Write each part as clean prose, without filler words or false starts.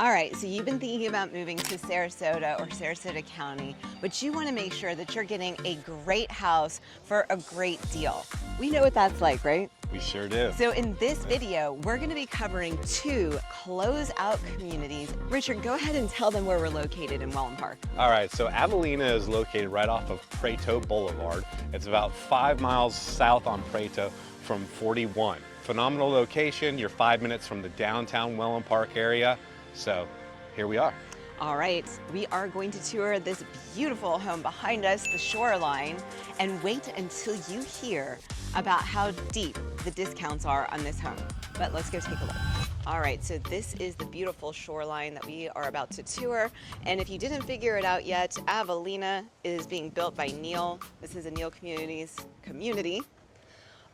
All right, so you've been thinking about moving to Sarasota or Sarasota County, but you want to make sure that you're getting a great house for a great deal. We know what that's like, right? We sure do. So in this video, we're going to be covering 2 closeout communities. Richard, go ahead and tell them where we're located in Welland Park. All right, so Avelina is located right off of Prato Boulevard. It's about 5 miles south on Prato from 41. Phenomenal location. You're 5 minutes from the downtown Welland Park area. So here we are. All right, we are going to tour this beautiful home behind us, the shoreline, and wait until you hear about how deep the discounts are on this home. But let's go take a look. All right, so this is the beautiful shoreline that we are about to tour. And if you didn't figure it out yet, Avelina is being built by Neal. This is a Neal community.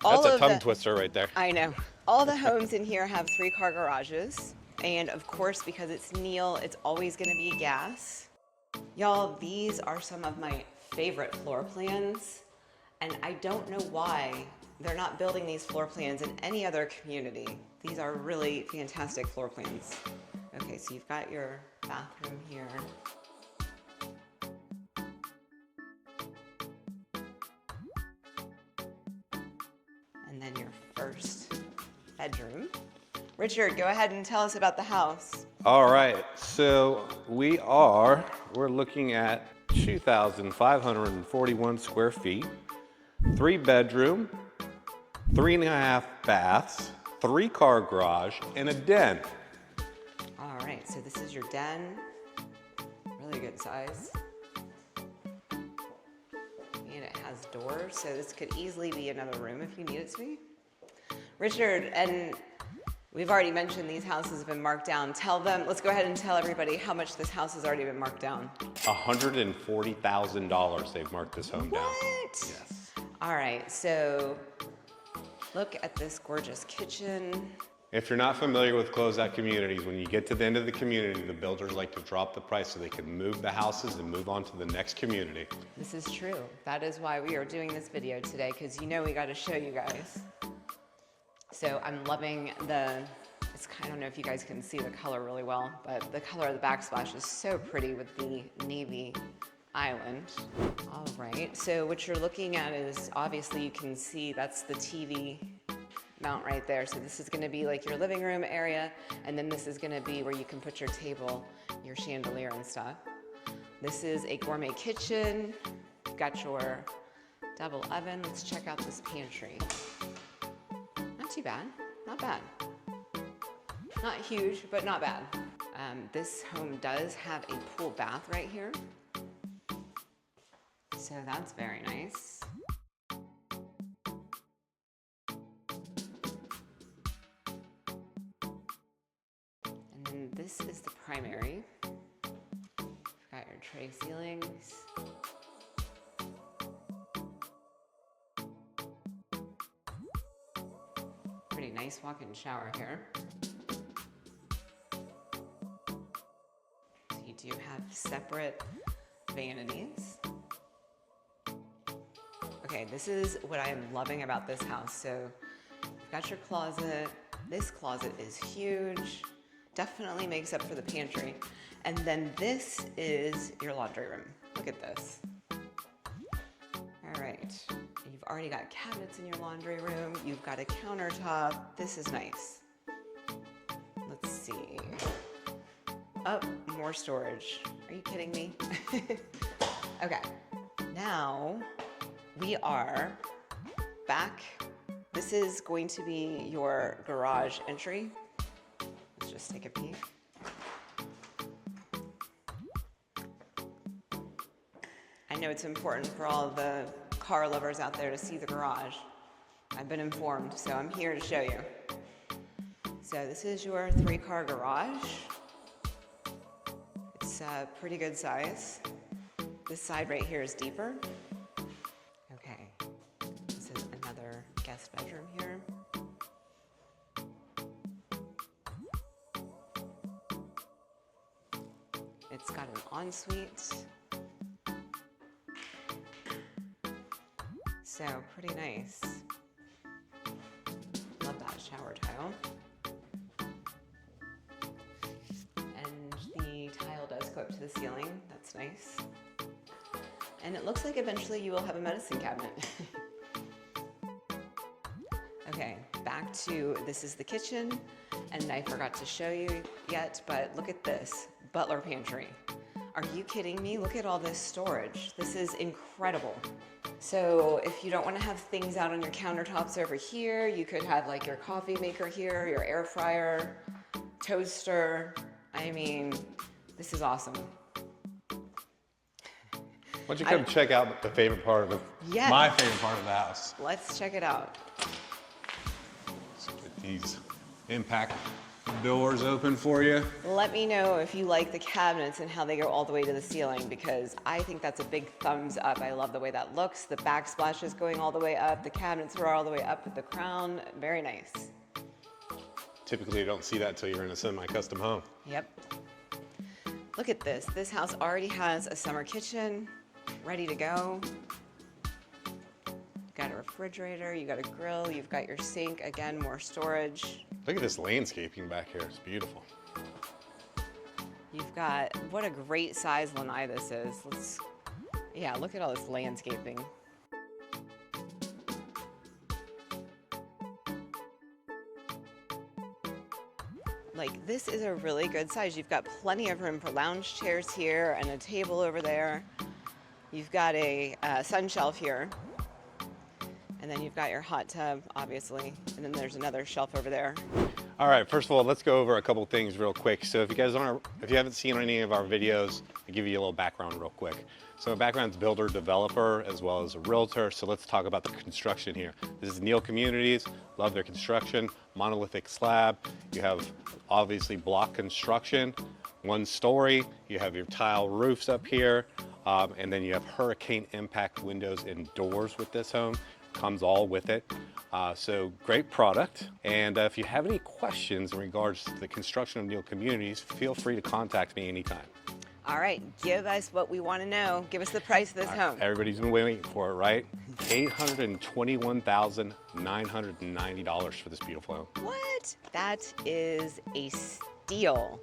That's a tongue twister right there. I know. All the homes in here have 3-car garages. And of course, because it's Neal, it's always gonna be gas. Y'all, these are some of my favorite floor plans. And I don't know why they're not building these floor plans in any other community. These are really fantastic floor plans. Okay, so you've got your bathroom here. And then your first bedroom. Richard, go ahead and tell us about the house. All right, so we're looking at 2,541 square feet, 3-bedroom, 3.5 baths, 3-car garage, and a den. All right, so this is your den. Really good size. And it has doors, so this could easily be another room if you need it to be. Richard, and we've already mentioned these houses have been marked down. Let's go ahead and tell everybody how much this house has already been marked down. $140,000 they've marked this home down. What? Yes. All right, so look at this gorgeous kitchen. If you're not familiar with closeout communities, when you get to the end of the community, the builders like to drop the price so they can move the houses and move on to the next community. This is true. That is why we are doing this video today, because you know we got to show you guys. So I'm loving I don't know if you guys can see the color really well, but the color of the backsplash is so pretty with the navy island. All right, so what you're looking at is, obviously you can see that's the TV mount right there. So this is gonna be like your living room area, and then this is gonna be where you can put your table, your chandelier and stuff. This is a gourmet kitchen. You've got your double oven. Let's check out this pantry. Not too bad, not bad. Not huge, but not bad. This home does have a pool bath right here. So that's very nice. And then this is the primary. You've got your tray ceilings. Pretty nice walk-in shower here. So you do have separate vanities. Okay, this is what I am loving about this house. So you've got your closet. This closet is huge. Definitely makes up for the pantry. And then this is your laundry room. Look at this. All right. You've already got cabinets in your laundry room. You've got a countertop. This is nice. Let's see. Oh, more storage. Are you kidding me? Okay, now we are back. This is going to be your garage entry. Let's just take a peek. I know it's important for all the car lovers out there to see the garage. I've been informed, so I'm here to show you. So this is your 3-car garage. It's a pretty good size. This side right here is deeper. Okay, this is another guest bedroom here. It's got an ensuite. So pretty nice. Love that shower tile. And up to the ceiling. That's nice. And it looks like eventually you will have a medicine cabinet. Okay, back to, this is the kitchen, and I forgot to show you yet, but look at this, butler pantry. Are you kidding me? Look at all this storage. This is incredible. So if you don't want to have things out on your countertops over here, you could have like your coffee maker here, your air fryer, toaster. I mean, this is awesome. Why don't you come check out the favorite part of my favorite part of the house. Let's check it out. Get these impact doors open for you. Let me know if you like the cabinets and how they go all the way to the ceiling, because I think that's a big thumbs up. I love the way that looks. The backsplash is going all the way up. The cabinets are all the way up with the crown. Very nice. Typically you don't see that until you're in a semi-custom home. Yep. Look at this. This house already has a summer kitchen ready to go. Got a refrigerator, you got a grill, you've got your sink, again, more storage. Look at this landscaping back here, it's beautiful. You've got, what a great size lanai this is. Yeah, look at all this landscaping. Like, this is a really good size. You've got plenty of room for lounge chairs here and a table over there. You've got a sun shelf here. And then you've got your hot tub, obviously. And then there's another shelf over there. All right, first of all, let's go over a couple things real quick. So if you haven't seen any of our videos, I'll give you a little background real quick. So my background's builder, developer, as well as a realtor. So let's talk about the construction here. This is Neal Communities, love their construction, monolithic slab. You have obviously block construction, 1 story. You have your tile roofs up here. And then you have hurricane impact windows and doors with this home. Comes all with it. So great product. And if you have any questions in regards to the construction of Neal Communities, feel free to contact me anytime. All right, give us what we want to know. Give us the price of this home. Everybody's been waiting for it, right? $821,990 for this beautiful home. What? That is a steal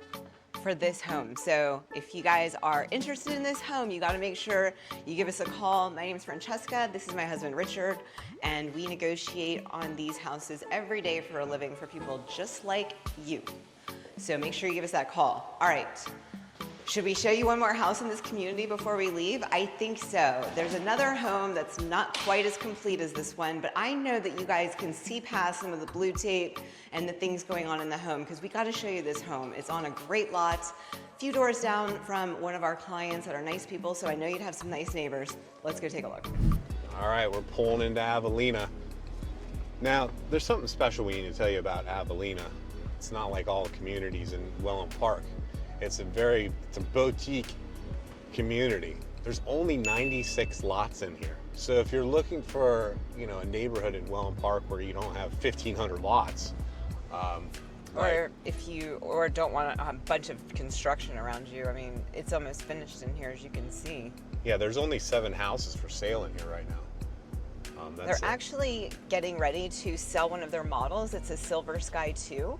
for this home. So if you guys are interested in this home, you got to make sure you give us a call. My name is Francesca. This is my husband, Richard, and we negotiate on these houses every day for a living for people just like you. So make sure you give us that call. All right. Should we show you one more house in this community before we leave? I think so. There's another home that's not quite as complete as this one, but I know that you guys can see past some of the blue tape and the things going on in the home, because we got to show you this home. It's on a great lot, a few doors down from one of our clients that are nice people, so I know you'd have some nice neighbors. Let's go take a look. All right, we're pulling into Avelina. Now, there's something special we need to tell you about Avelina. It's not like all communities in Welland Park. It's a boutique community. There's only 96 lots in here. So if you're looking for, a neighborhood in Welland Park where you don't have 1,500 lots, or if you don't want a bunch of construction around you, I mean, it's almost finished in here, as you can see. Yeah, there's only 7 houses for sale in here right now. They're actually getting ready to sell one of their models. It's a Silver Sky 2.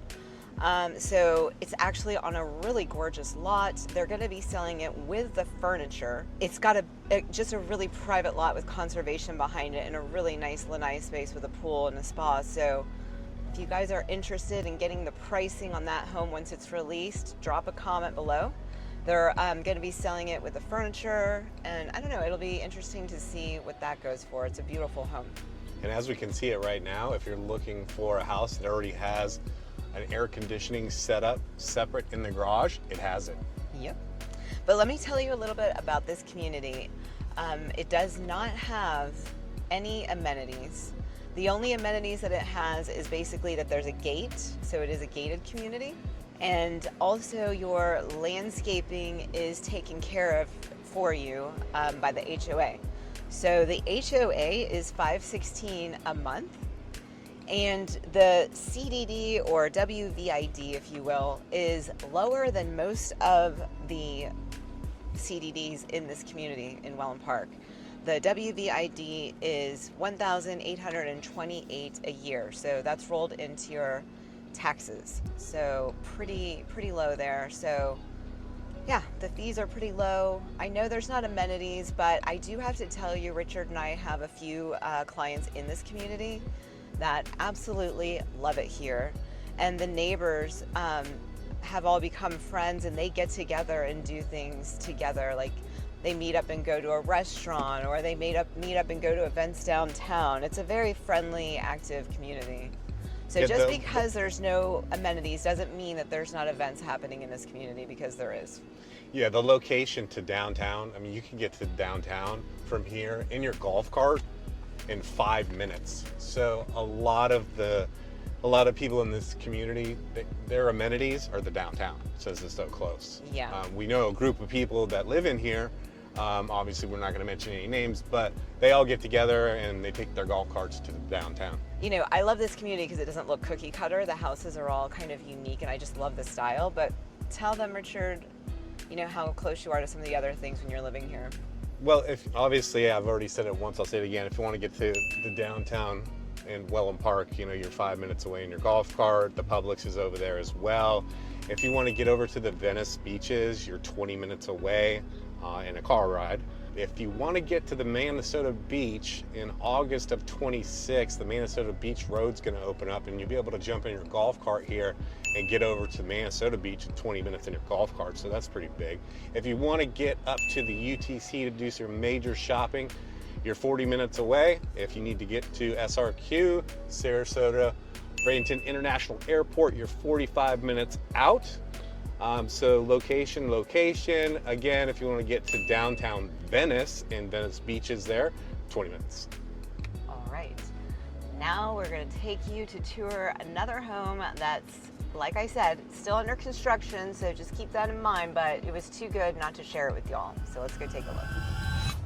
So it's actually on a really gorgeous lot. They're going to be selling it with the furniture. It's got just a really private lot with conservation behind it and a really nice lanai space with a pool and a spa. So if you guys are interested in getting the pricing on that home once it's released, drop a comment below. They're going to be selling it with the furniture, and I don't know, it'll be interesting to see what that goes for. It's a beautiful home. And as we can see it right now, if you're looking for a house that already has an air conditioning setup separate in the garage, it has it. Yep. But let me tell you a little bit about this community. It does not have any amenities. The only amenities that it has is basically that there's a gate, so it is a gated community. And also your landscaping is taken care of for you by the HOA. So the HOA is $516 a month. And the CDD, or WVID, if you will, is lower than most of the CDDs in this community in Welland Park. The WVID is $1,828 a year, so that's rolled into your taxes. So pretty low there. So Yeah, the fees are pretty low. I know there's not amenities, but I do have to tell you, Richard and I have a few clients in this community that absolutely love it here. And the neighbors have all become friends, and they get together and do things together. Like they meet up and go to a restaurant, or they meet up and go to events downtown. It's a very friendly, active community. So Yeah, just because there's no amenities doesn't mean that there's not events happening in this community, because there is. Yeah, the location to downtown, I mean, you can get to downtown from here in your golf cart in 5 minutes. So a lot of people in this community, their amenities are the downtown, since it's so close. Yeah. We know a group of people that live in here. Obviously, we're not going to mention any names, but they all get together and they take their golf carts to the downtown. You know, I love this community because it doesn't look cookie cutter. The houses are all kind of unique, and I just love the style. But tell them, Richard, you know, how close you are to some of the other things when you're living here. Well, obviously, I've already said it once, I'll say it again. If you want to get to the downtown in Welland Park, you know, you're 5 minutes away in your golf cart. The Publix is over there as well. If you want to get over to the Venice beaches, you're 20 minutes away in a car ride. If you want to get to the Minnesota Beach in August of 26, the Minnesota Beach Road's going to open up, and you'll be able to jump in your golf cart here and get over to Minnesota Beach in 20 minutes in your golf cart, so that's pretty big. If you want to get up to the UTC to do some major shopping, you're 40 minutes away. If you need to get to SRQ, Sarasota, Bradenton International Airport, you're 45 minutes out. So location. Again, if you want to get to downtown Venice and Venice beaches there, 20 minutes. All right. Now we're going to take you to tour another home that's, like I said, still under construction, so just keep that in mind, but it was too good not to share it with y'all. So let's go take a look.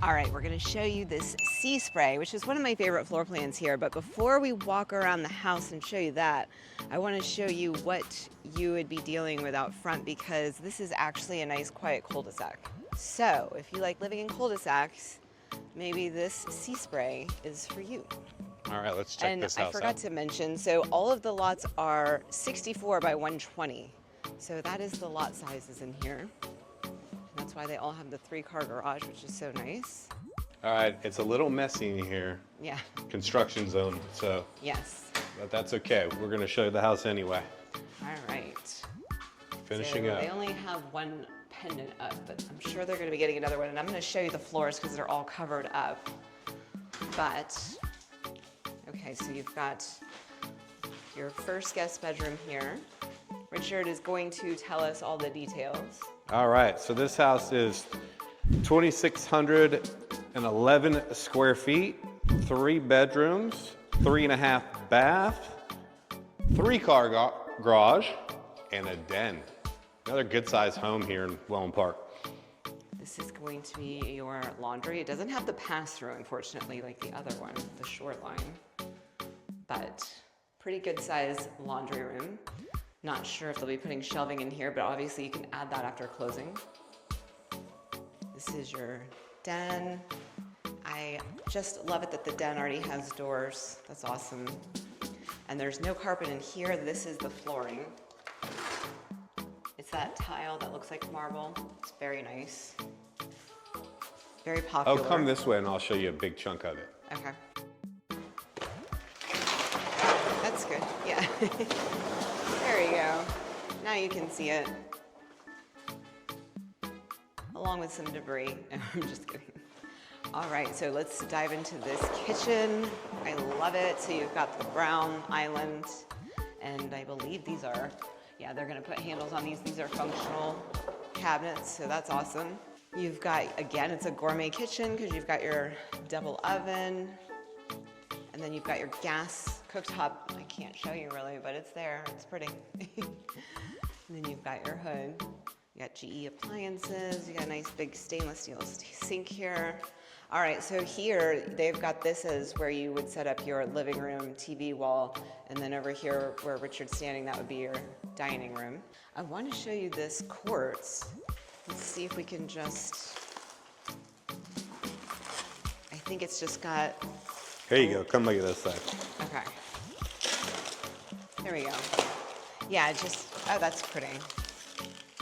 All right, we're going to show you this Sea Spray, which is one of my favorite floor plans here. But before we walk around the house and show you that, I want to show you what you would be dealing with out front, because this is actually a nice quiet cul-de-sac. So if you like living in cul-de-sacs, maybe this Sea Spray is for you. All right, let's check this house out. And I forgot to mention, so all of the lots are 64 by 120. So that is the lot sizes in here. That's why they all have the 3-car garage, which is so nice. All right, it's a little messy in here. Yeah. Construction zone, so. Yes. But that's okay. We're going to show you the house anyway. All right. Finishing up. They only have one pendant up, but I'm sure they're going to be getting another one. And I'm going to show you the floors because they're all covered up. But, okay, so you've got your first guest bedroom here. Richard is going to tell us all the details. All right, so this house is 2,611 square feet, 3 bedrooms, 3.5 bath, 3-car garage, and a den. Another good-sized home here in Welland Park. This is going to be your laundry. It doesn't have the pass-through, unfortunately, like the other one, the Shoreline, but pretty good-sized laundry room. Not sure if they'll be putting shelving in here, but obviously you can add that after closing. This is your den. I just love it that the den already has doors. That's awesome. And there's no carpet in here. This is the flooring. It's that tile that looks like marble. It's very nice. Very popular. Oh, come this way and I'll show you a big chunk of it. Okay. That's good, yeah. There you go. Now you can see it. Along with some debris. No, I'm just kidding. All right, so let's dive into this kitchen. I love it. So you've got the brown island, and I believe these are, yeah, they're gonna put handles on these. These are functional cabinets, so that's awesome. You've got, again, it's a gourmet kitchen because you've got your double oven, and then you've got your gas cooktop. I can't show you really, but it's there. It's pretty. And then you've got your hood. You got GE appliances. You got a nice big stainless steel sink here. All right, so here they've got this as where you would set up your living room TV wall, and then over here where Richard's standing, that would be your dining room. I want to show you this quartz. Let's see if we can just, I think it's just got. Here you go, come look at this side. Okay. There we go. Yeah, just, oh, that's pretty.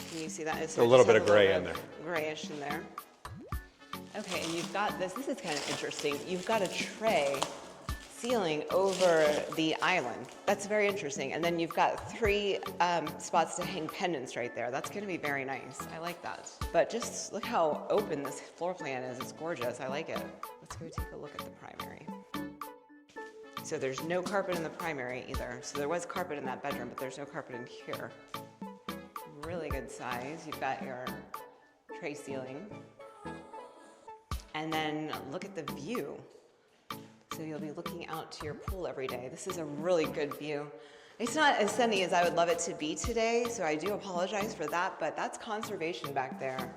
Can you see that? A little bit of gray in there. Grayish in there. Okay, and you've got this. This is kind of interesting. You've got a tray ceiling over the island. That's very interesting. And then you've got 3 spots to hang pendants right there. That's gonna be very nice. I like that. But just look how open this floor plan is. It's gorgeous. I like it. Let's go take a look at the primary. So there's no carpet in the primary either. So there was carpet in that bedroom, but there's no carpet in here. Really good size. You've got your tray ceiling. And then look at the view. So you'll be looking out to your pool every day. This is a really good view. It's not as sunny as I would love it to be today, so I do apologize for that, but that's conservation back there.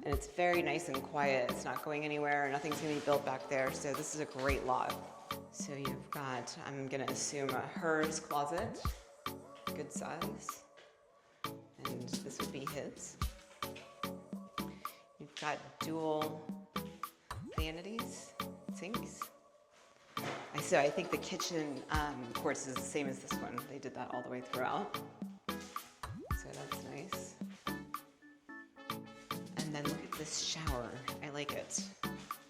And it's very nice and quiet. It's not going anywhere. Nothing's gonna be built back there, so this is a great lot. So you've got, I'm gonna assume a hers closet, good size. And this would be his. You've got dual vanities, sinks. So I think the kitchen, of course, is the same as this one. They did that all the way throughout. So that's nice. And then look at this shower. I like it.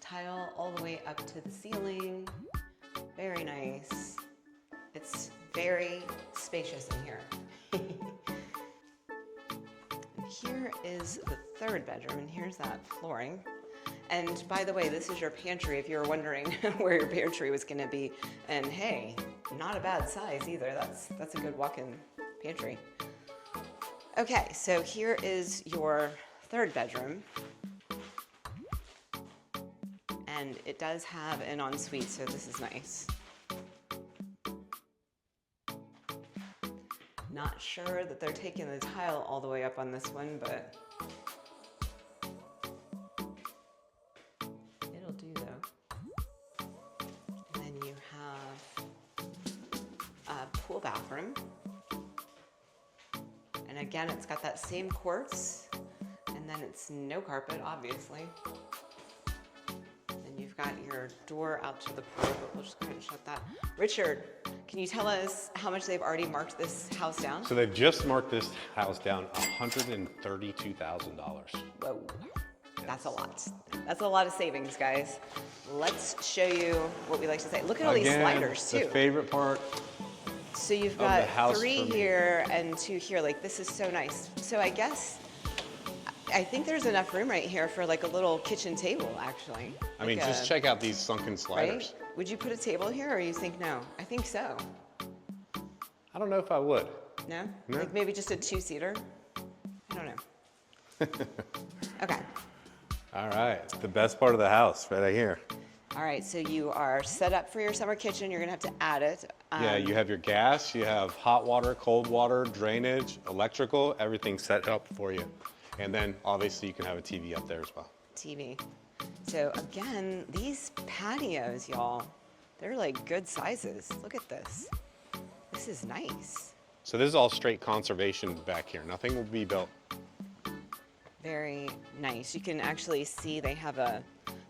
Tile all the way up to the ceiling. Very nice. It's very spacious in here. And here is the 3rd bedroom, and here's that flooring. And by the way, this is your pantry if you were wondering where your pantry was gonna be. And hey, not a bad size either. That's a good walk-in pantry. Okay, so here is your 3rd bedroom. And it does have an ensuite, so this is nice. Not sure that they're taking the tile all the way up on this one, but pool bathroom. And again, it's got that same quartz, and then it's no carpet, obviously. And you've got your door out to the pool, but we'll just go ahead and shut that. Richard, can you tell us how much they've already marked this house down? So they've just marked this house down $132,000. Whoa, that's a lot. That's a lot of savings, guys. Let's show you what we like to say. Look at all these sliders, too. The favorite part. So you've got 3 here and 2 here. Like, this is so nice. So I think there's enough room right here for like a little kitchen table, actually. I mean, just check out these sunken sliders. Right? Would you put a table here, or you think no? I think so. I don't know if I would. No? No? Like maybe just a 2-seater? I don't know. Okay. All right, the best part of the house right here. All right, so you are set up for your summer kitchen. You're gonna have to add it. Yeah, you have your gas, you have hot water, cold water, drainage, electrical, everything set up for you. And then obviously you can have a TV up there as well. TV. So again, these patios, y'all, they're like good sizes. Look at this. This is nice. So this is all straight conservation back here. Nothing will be built. Very nice. You can actually see they have a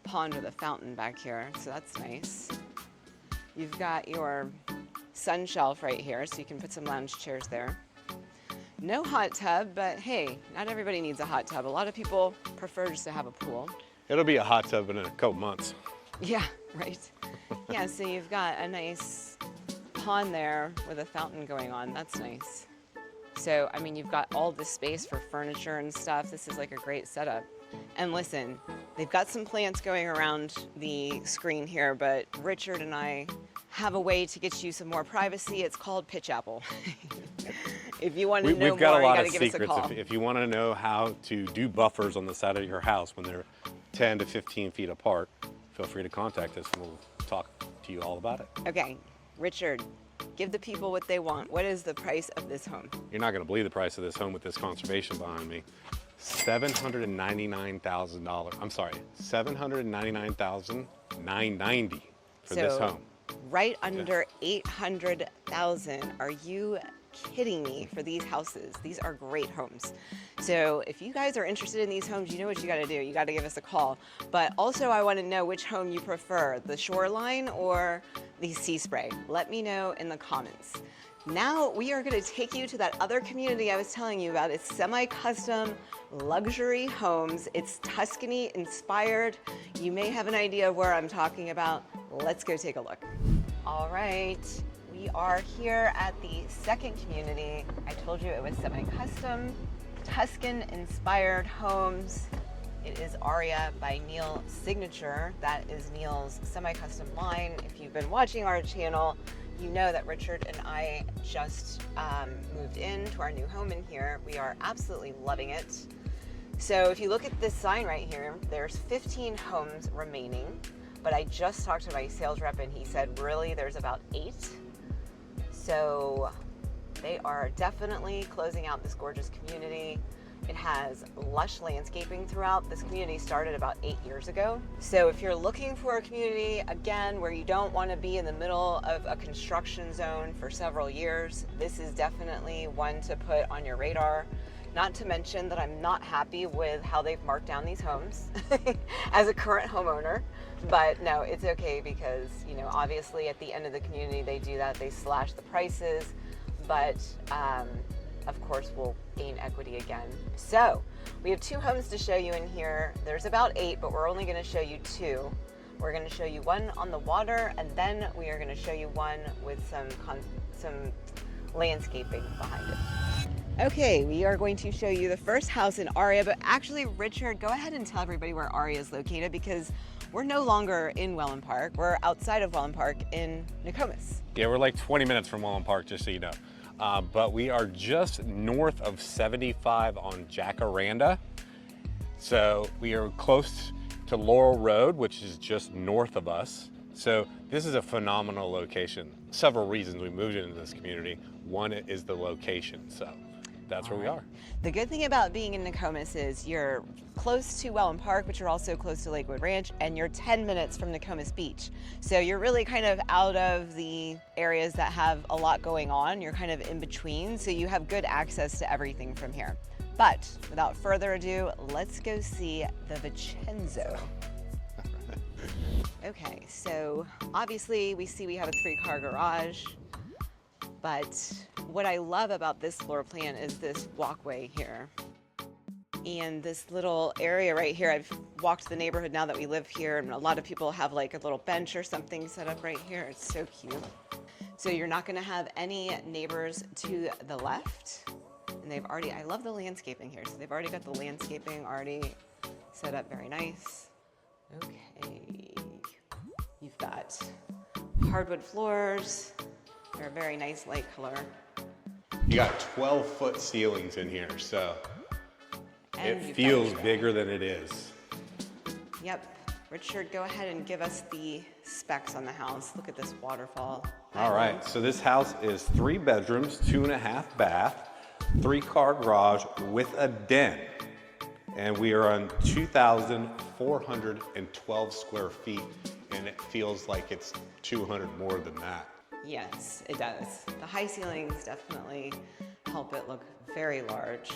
pond with a fountain back here, so that's nice. You've got your sun shelf right here, so you can put some lounge chairs there. No hot tub, but hey, not everybody needs a hot tub. A lot of people prefer just to have a pool. It'll be a hot tub in a couple months. Yeah, right. Yeah, so you've got a nice pond there with a fountain going on. That's nice. So, I mean, you've got all this space for furniture and stuff. This is like a great setup. And listen, they've got some plants going around the screen here, but Richard and I have a way to get you some more privacy. It's called Pitch Apple. If you want to know more, you got to give us a call. If you want to know how to do buffers on the side of your house when they're 10 to 15 feet apart, feel free to contact us and we'll talk to you all about it. Okay, Richard, give the people what they want. What is the price of this home? You're not going to believe the price of this home with this conservation behind me. $799,000. I'm sorry, $799,990 for this home. Right under $800,000. Are you kidding me for these houses? These are great homes. So if you guys are interested in these homes, you know what you got to do. You got to give us a call. But also I want to know which home you prefer, the shoreline or the sea spray. Let me know in the comments. Now we are going to take you to that other community I was telling you about. It's semi-custom luxury homes. It's Tuscany inspired. You may have an idea of where I'm talking about. Let's go take a look. All right, we are here at the second community. I told you it was semi-custom, Tuscan inspired homes. It is Aria by Neal Signature. That is Neal's semi-custom line. If you've been watching our channel, you know that Richard and I just moved into our new home in here. We are absolutely loving it. So if you look at this sign right here, there's 15 homes remaining, but I just talked to my sales rep and he said really there's about 8. So they are definitely closing out this gorgeous community. It has lush landscaping throughout. This community started about 8 years ago. So if you're looking for a community, again, where you don't want to be in the middle of a construction zone for several years, this is definitely one to put on your radar. Not to mention that I'm not happy with how they've marked down these homes as a current homeowner. But no, it's okay because, you know, obviously at the end of the community, they do that. They slash the prices, but of course, we'll gain equity again. So we have 2 homes to show you in here. There's about 8, but we're only going to show you 2. We're going to show you one on the water, and then we are going to show you one with some landscaping behind it. Okay, we are going to show you the first house in Aria, but actually, Richard, go ahead and tell everybody where Aria is located because we're no longer in Welland Park. We're outside of Welland Park in Nokomis. Yeah, we're like 20 minutes from Welland Park, just so you know. But we are just north of 75 on Jacaranda. So we are close to Laurel Road, which is just north of us. So this is a phenomenal location. Several reasons we moved into this community. One is the location, so that's where we are. The good thing about being in Nokomis is you're close to Welland Park, but you're also close to Lakewood Ranch, and you're 10 minutes from Nokomis Beach. So you're really kind of out of the areas that have a lot going on. You're kind of in between, so you have good access to everything from here. But without further ado, let's go see the Vincenzo. Okay, so obviously we have a 3-car garage. But what I love about this floor plan is this walkway here. And this little area right here. I've walked the neighborhood now that we live here, and a lot of people have like a little bench or something set up right here. It's so cute. So you're not gonna have any neighbors to the left. And they've already, I love the landscaping here. So they've already got the landscaping already set up very nice. Okay, you've got hardwood floors. They're a very nice light color. You got 12-foot ceilings in here, so And it feels bigger than it is. Yep. Richard, go ahead and give us the specs on the house. Look at this waterfall. All right, so this house is 3 bedrooms, 2.5 bath, 3-car garage with a den. And we are on 2,412 square feet, and it feels like it's 200 more than that. Yes, it does. The high ceilings definitely help it look very large.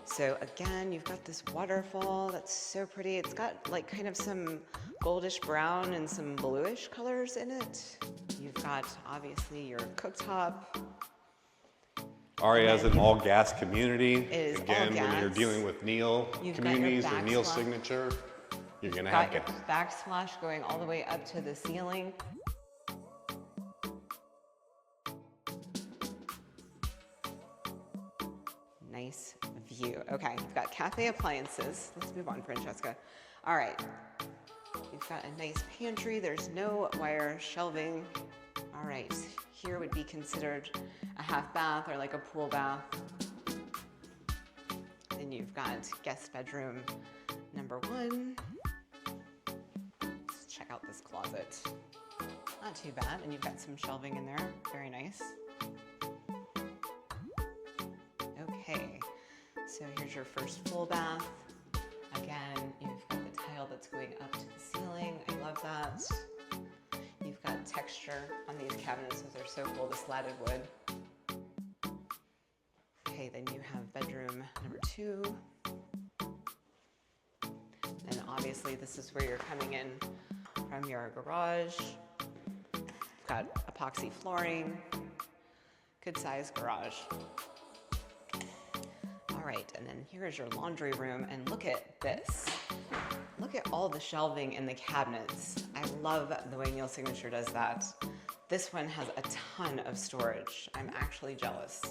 So again, you've got this waterfall that's so pretty. It's got like kind of some goldish brown and some bluish colors in it. You've got obviously your cooktop. Aria is an all-gas community. It is Again, all gas. when you're dealing with Neal communities or Neal backsplash. Signature, you're gonna Got have your gas. backsplash going all the way up to the ceiling. Nice view. Okay, we've got cafe appliances. Let's move on, Francesca. All right, we've got a nice pantry. There's no wire shelving. All right, here would be considered a half bath or like a pool bath. Then you've got guest bedroom number 1. Let's check out this closet. Not too bad, and you've got some shelving in there. Very nice. Okay, so here's your first full bath. Again, you've got the tile that's going up to the ceiling. I love that. You've got texture on these cabinets. Those are so cool, the slatted wood. Okay, then you have bedroom number 2. And obviously this is where you're coming in from your garage. Got epoxy flooring. Good size garage. All right, and then here's your laundry room, and look at this. Look at all the shelving in the cabinets. I love the way Neal Signature does that. This one has a ton of storage. I'm actually jealous.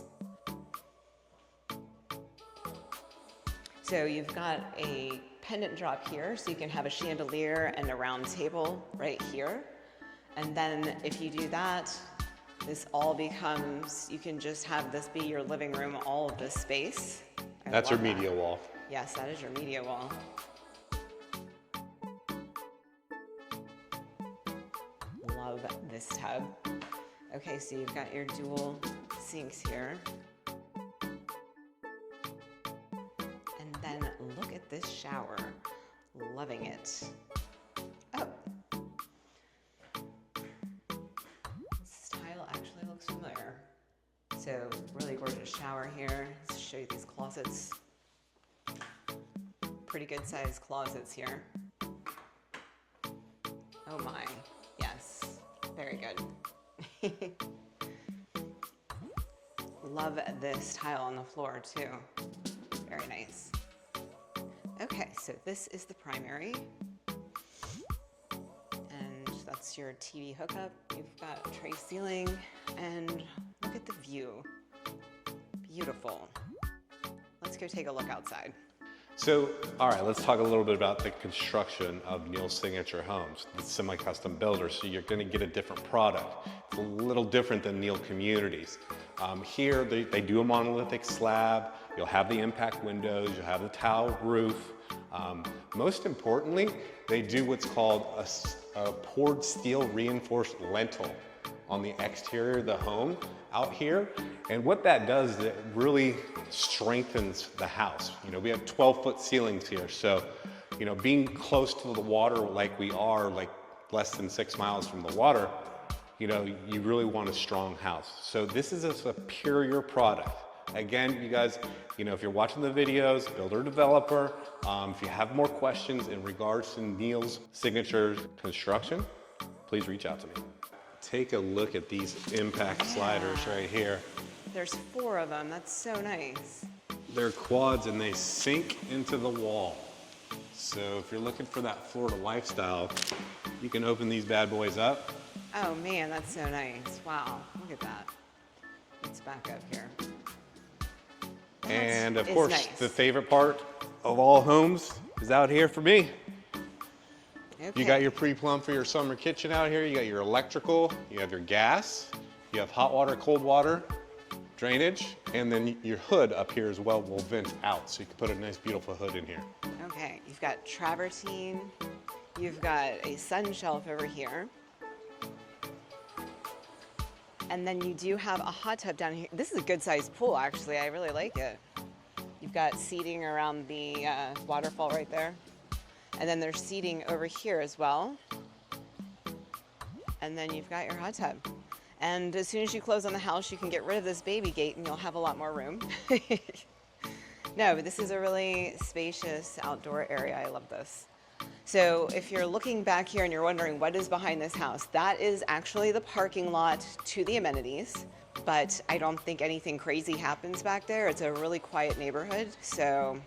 So you've got a pendant drop here, so you can have a chandelier and a round table right here. And then if you do that, this all becomes, you can just have this be your living room, all of this space. That's your media wall. Yes, that is your media wall. Love this tub. Okay, so you've got your dual sinks here. And then look at this shower. Loving it. Oh. This tile actually looks familiar. So really gorgeous shower here. Let's show you these closets. Pretty good sized closets here. Oh my, yes, very good. Love this tile on the floor too. Very nice. Okay, so this is the primary. And that's your TV hookup. You've got a tray ceiling, and look at the view. Beautiful. Let's go take a look outside. So, all right, let's talk a little bit about the construction of Neal Signature homes, the semi-custom builder. So you're gonna get a different product. It's a little different than Neal Communities. Here, they do a monolithic slab. You'll have the impact windows, you'll have the tile roof. Most importantly, they do what's called a poured steel reinforced lintel on the exterior of the home out here. And what that does is it really strengthens the house. You know, we have 12-foot ceilings here. So, you know, being close to the water like we are, like less than 6 miles from the water, you know, you really want a strong house. So this is a superior product. Again, you guys, you know, if you're watching the videos, builder, developer, if you have more questions in regards to Neal's Signature construction, please reach out to me. Take a look at these impact sliders right here. There's 4 of them. That's so nice. They're quads and they sink into the wall. So if you're looking for that Florida lifestyle, you can open these bad boys up. Oh man, that's so nice. Wow, look at that. Let's back up here. And of That is course, nice. the favorite part of all homes is out here for me. Okay. You got your pre-plumb for your summer kitchen out here. You got your electrical, you have your gas, you have hot water, cold water, drainage, and then your hood up here as well will vent out. So you can put a nice, beautiful hood in here. Okay, you've got travertine, you've got a sun shelf over here. And then you do have a hot tub down here. This is a good sized pool, actually. I really like it. You've got seating around the waterfall right there. And then there's seating over here as well. And then you've got your hot tub. And as soon as you close on the house, you can get rid of this baby gate and you'll have a lot more room. No, but this is a really spacious outdoor area. I love this. So if you're looking back here and you're wondering what is behind this house, that is actually the parking lot to the amenities. But I don't think anything crazy happens back there. It's a really quiet neighborhood, so.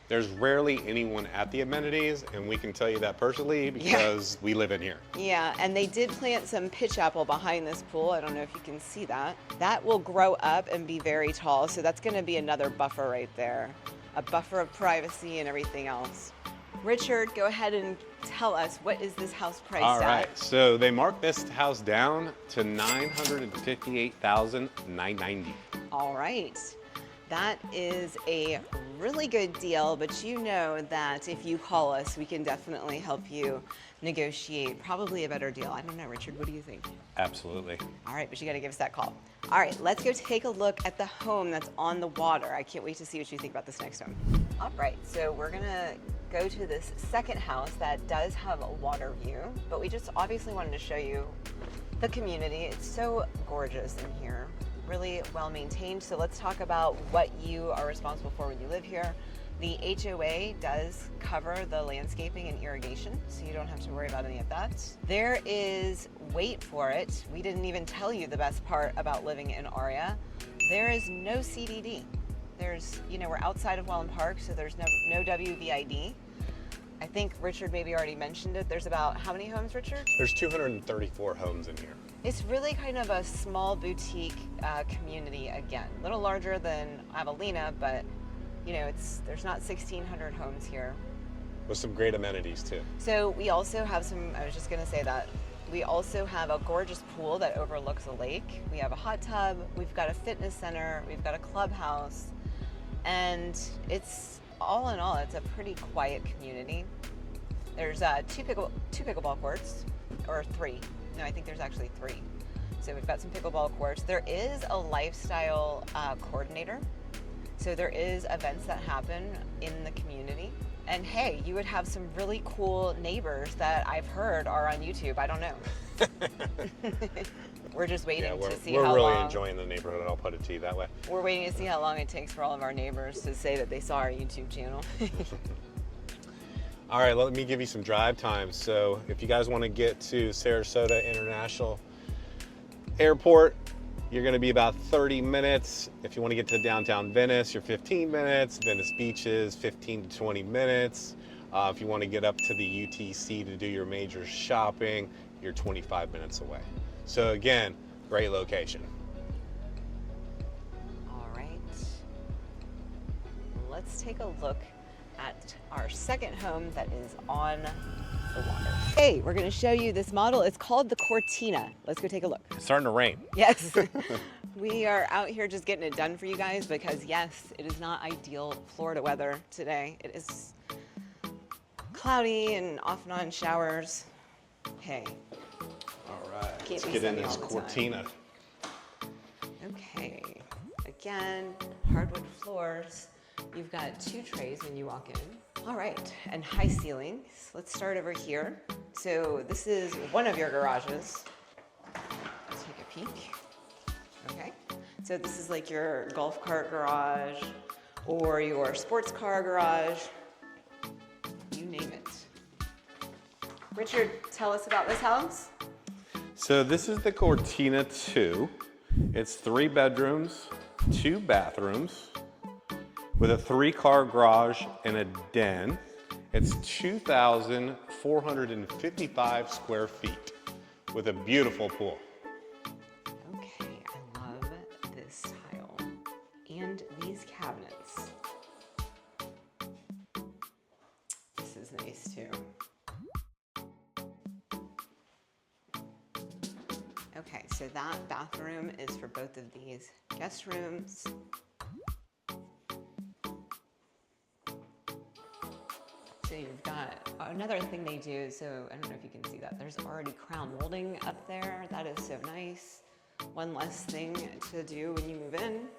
There's rarely anyone at the amenities, and we can tell you that personally because we live in here. Yeah, and they did plant some pitch apple behind this pool. I don't know if you can see that. That will grow up and be very tall, so that's gonna be another buffer right there. A buffer of privacy and everything else. Richard, go ahead and tell us, what is this house priced at? All right, so they marked this house down to $958,990. All right. That is a really good deal, but you know that if you call us, we can definitely help you negotiate probably a better deal. I don't know, Richard, what do you think? Absolutely. All right, but you gotta give us that call. All right, let's go take a look at the home that's on the water. I can't wait to see what you think about this next home. All right, so we're gonna go to this second house that does have a water view, but we just obviously wanted to show you the community. It's so gorgeous in here. Really well maintained. So let's talk about what you are responsible for when you live here. The HOA does cover the landscaping and irrigation, so you don't have to worry about any of that. There is, wait for it, we didn't even tell you the best part about living in Aria. There is no CDD. There's, you know, we're outside of Welland Park, so there's no WVID. I think Richard maybe already mentioned it. There's about, how many homes, Richard? There's 234 homes in here. It's really kind of a small boutique community again. A little larger than Avelina, but you know, there's not 1,600 homes here. With some great amenities too. So we also have some, I was just gonna say that, we also have a gorgeous pool that overlooks a lake. We have a hot tub, we've got a fitness center, we've got a clubhouse, and it's, all in all, it's a pretty quiet community. There's two pickleball courts, or 3. No, I think there's actually 3. So we've got some pickleball courts. There is a lifestyle coordinator. So there is events that happen in the community. And hey, you would have some really cool neighbors that I've heard are on YouTube. I don't know. We're just waiting to see how long. We're really enjoying the neighborhood, I'll put it to you that way. We're waiting to see how long it takes for all of our neighbors to say that they saw our YouTube channel. All right, let me give you some drive times. So if you guys want to get to Sarasota International Airport, you're going to be about 30 minutes. If you want to get to downtown Venice, you're 15 minutes. Venice Beaches, 15 to 20 minutes. If you want to get up to the UTC to do your major shopping, you're 25 minutes away. So again, great location. All right, let's take a look at our second home that is on the water. Hey, we're gonna show you this model. It's called the Cortina. Let's go take a look. It's starting to rain. Yes. We are out here just getting it done for you guys because yes, it is not ideal Florida weather today. It is cloudy and off and on showers. Hey. All right, Can't let's be get in sunny this all the Cortina. Okay, again, hardwood floors. You've got 2 trays when you walk in. All right, and high ceilings. Let's start over here. So this is one of your garages. Let's take a peek. Okay, so this is like your golf cart garage or your sports car garage, you name it. Richard, tell us about this house. So this is the Cortina 2. It's 3 bedrooms, 2 bathrooms, with a 3-car garage and a den. It's 2,455 square feet with a beautiful pool. Okay, I love this tile and these cabinets. This is nice too. Okay, so that bathroom is for both of these guest rooms. So you've got another thing they do, so I don't know if you can see that. There's already crown molding up there. That is so nice. One less thing to do when you move in.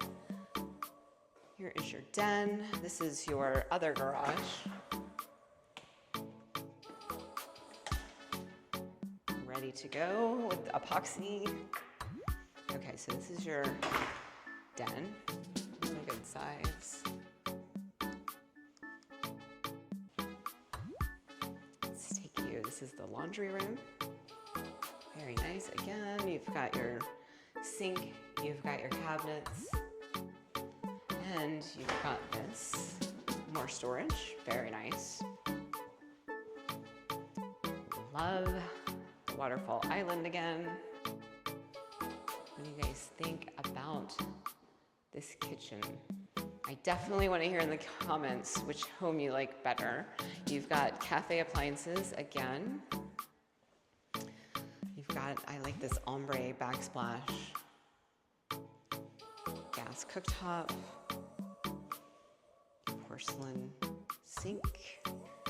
Here is your den. This is your other garage. Ready to go with epoxy. Okay, so this is your den. Really good size. This is the laundry room. Very nice. Again, you've got your sink, you've got your cabinets, and you've got this. More storage. Very nice. Love the waterfall island again. What do you guys think about this kitchen? I definitely want to hear in the comments which home you like better. You've got cafe appliances again. You've got, I like this ombre backsplash. Gas cooktop. Porcelain sink.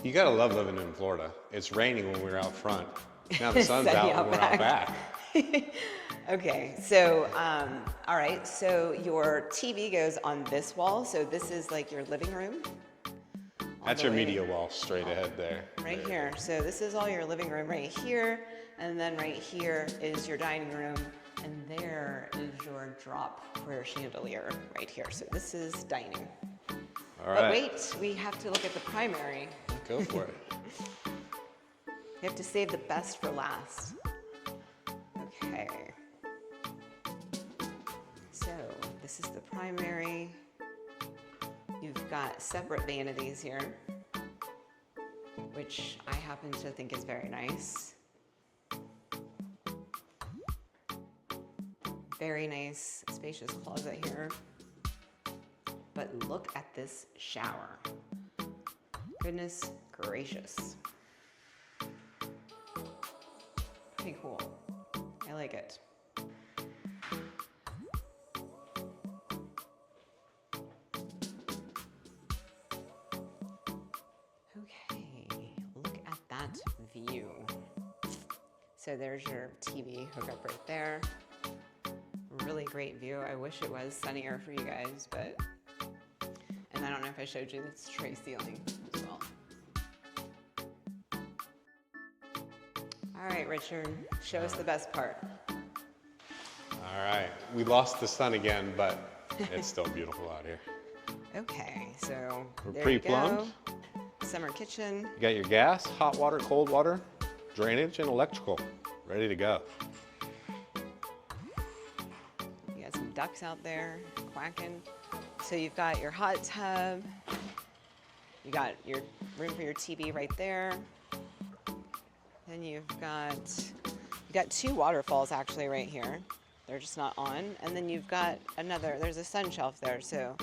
You gotta love living in Florida. It's raining when we're out front. Now the sun's out when we're out back. Okay, so, all right, so your TV goes on this wall. So this is like your living room. That's your media wall straight ahead there. Right here. So this is all your living room right here. And then right here is your dining room. And there is your drop for your chandelier right here. So this is dining. All But right. wait, we have to look at the primary. Go for it. We have to save the best for last. Okay. So this is the primary. You've got separate vanities here, which I happen to think is very nice. Very nice, spacious closet here. But look at this shower. Goodness gracious. Pretty cool. I like it. Okay, look at that view. So there's your TV hookup right there. Really great view. I wish it was sunnier for you guys, but, and I don't know if I showed you this tray ceiling as well. All right, Richard, show us the best part. All right. We lost the sun again, but it's still beautiful out here. Okay, so We're there you go. pre-plumbed. Summer kitchen. You got your gas, hot water, cold water, drainage, and electrical ready to go. You got some ducks out there quacking. So you've got your hot tub. You got your room for your TV right there. Then you've got two waterfalls actually right here. They're just not on. And then you've got there's a sun shelf there. So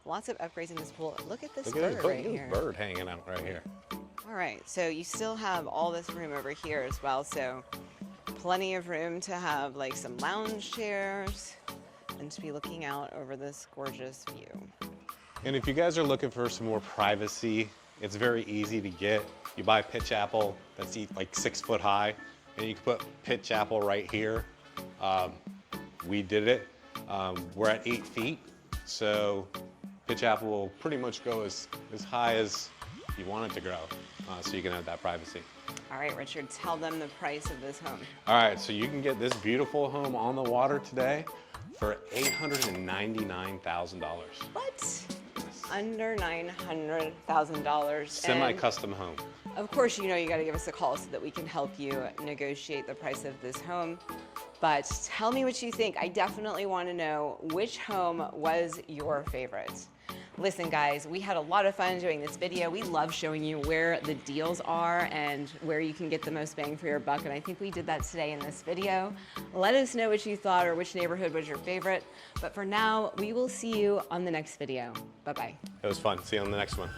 lots of upgrades in this pool. Look at this bird right here. Bird hanging out right here. All right, so you still have all this room over here as well. So plenty of room to have like some lounge chairs and to be looking out over this gorgeous view. And if you guys are looking for some more privacy, it's very easy to get. You buy pitch apple that's like 6 foot high, and you can put pitch apple right here. We did it. We're at 8 feet, so pitch apple will pretty much go as high as you want it to grow, so you can have that privacy. All right, Richard, tell them the price of this home. All right, so you can get this beautiful home on the water today for $899,000. What? Under $900,000. Semi-custom home. Of course, you know you got to give us a call so that we can help you negotiate the price of this home. But tell me what you think. I definitely want to know which home was your favorite. Listen, guys, we had a lot of fun doing this video. We love showing you where the deals are and where you can get the most bang for your buck. And I think we did that today in this video. Let us know what you thought or which neighborhood was your favorite. But for now, we will see you on the next video. Bye-bye. It was fun. See you on the next one.